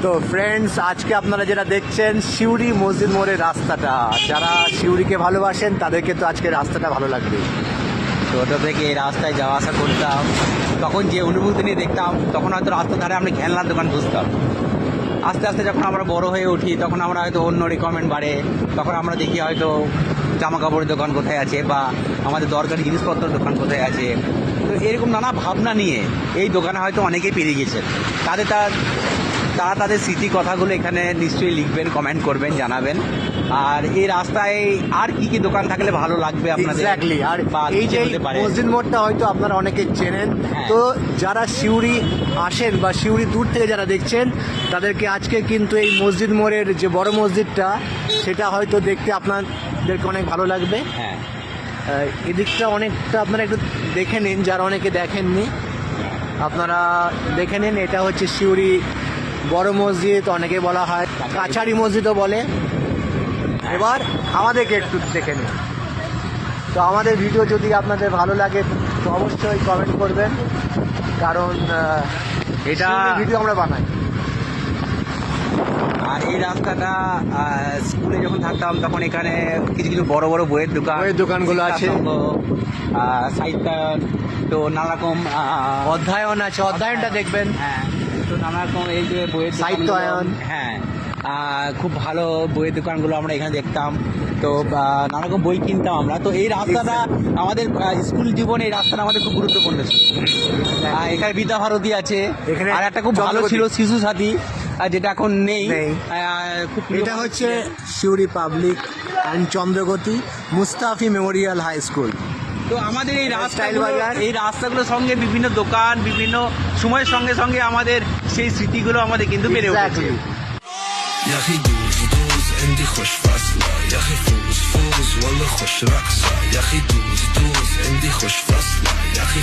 তো ফ্রেন্ডস, আজকে আপনারা যেটা দেখছেন সিউড়ি মসজিদ মোড়ের রাস্তাটা, যারা সিউড়িকে ভালোবাসেন তাদেরকে তো আজকে রাস্তাটা ভালো লাগবে। ছোটো থেকে এই রাস্তায় যাওয়া আসা করতাম, তখন যে অনুভূতি নিয়ে দেখতাম, তখন হয়তো রাস্তার ধারে আমরা খেলনার দোকান বুঝতাম। আস্তে আস্তে যখন আমরা বড় হয়ে উঠি, তখন আমরা হয়তো অন্য রিকমেন্ড বাড়ে, তখন আমরা দেখি হয়তো জামা কাপড়ের দোকান কোথায় আছে বা আমাদের দরকারি জিনিসপত্রের দোকান কোথায় আছে। তো এরকম নানা ভাবনা নিয়ে এই দোকানে হয়তো অনেকেই পেরিয়ে গেছেন। তারা তাদের স্মৃতি কথাগুলো এখানে নিশ্চয়ই লিখবেন, কমেন্ট করবেন, জানাবেন। আর এই রাস্তায় আর কি কি দোকান থাকলে ভালো লাগবে আপনাদের? এক্স্যাক্টলি। আর এই যে মসজিদ মোড়টা হয়তো আপনারা অনেকে চেনেন। তো যারা সিউড়ি আসেন বা সিউড়ি দূর থেকে যারা দেখছেন, তাদেরকে আজকে কিন্তু এই মসজিদ মোড়ের যে বড় মসজিদটা, সেটা হয়তো দেখতে আপনাদেরকে অনেক ভালো লাগবে। হ্যাঁ, এদিকটা অনেকটা আপনারা একটু দেখে নিন, যারা অনেকে দেখেননি আপনারা দেখে নিন। এটা হচ্ছে সিউড়ি বড় মসজিদ, অনেকে বলা হয় কাছারি মসজিদও বলে। এবার আমাদেরকে একটু দেখে নিন। তো আমাদের ভিডিও যদি আপনাদের ভালো লাগে তো অবশ্যই কমেন্ট করবেন, কারণ এটা ভিডিও আমরা বানাই। আর এই রাস্তাটা স্কুলে যখন থাকতাম তখন এখানে কিছু কিছু বড় বড় বইয়ের দোকানগুলো আছে, সাহিত্য, তো নানা রকম অধ্যয়ন আছে, অধ্যয়নটা দেখবেন। হ্যাঁ, তো নানা রকম এই যে বইয়ের সাহিত্যায়ন, হ্যাঁ, খুব ভালো বইয়ের দোকানগুলো আমরা এখানে দেখতাম। তো নানা রকম বই কিনতাম আমরা। তো এই রাস্তাটা আমাদের স্কুল জীবনে, এই রাস্তাটা আমাদের খুব গুরুত্বপূর্ণ ছিল। এখানে বিদ্যাভারতী আছে, এখানে আর একটা খুব ভালো ছিল শিশু সাথী, যেটা এখন নেই। এটা হচ্ছে Suri public and Chandragati Mustafi memorial high school. তো আমাদের এই রাস্তাগুলোর সঙ্গে বিভিন্ন দোকান, বিভিন্ন সময়ের সঙ্গে সঙ্গে আমাদের সেই স্মৃতিগুলো আমাদের কিন্তু বেড়ে উঠেছে। يا اخي دوز دوز عندي خوش فاصلة، يا اخي فوز فوز والله خوش رقصة، يا اخي دوز دوز عندي خوش فاصلة، يا اخي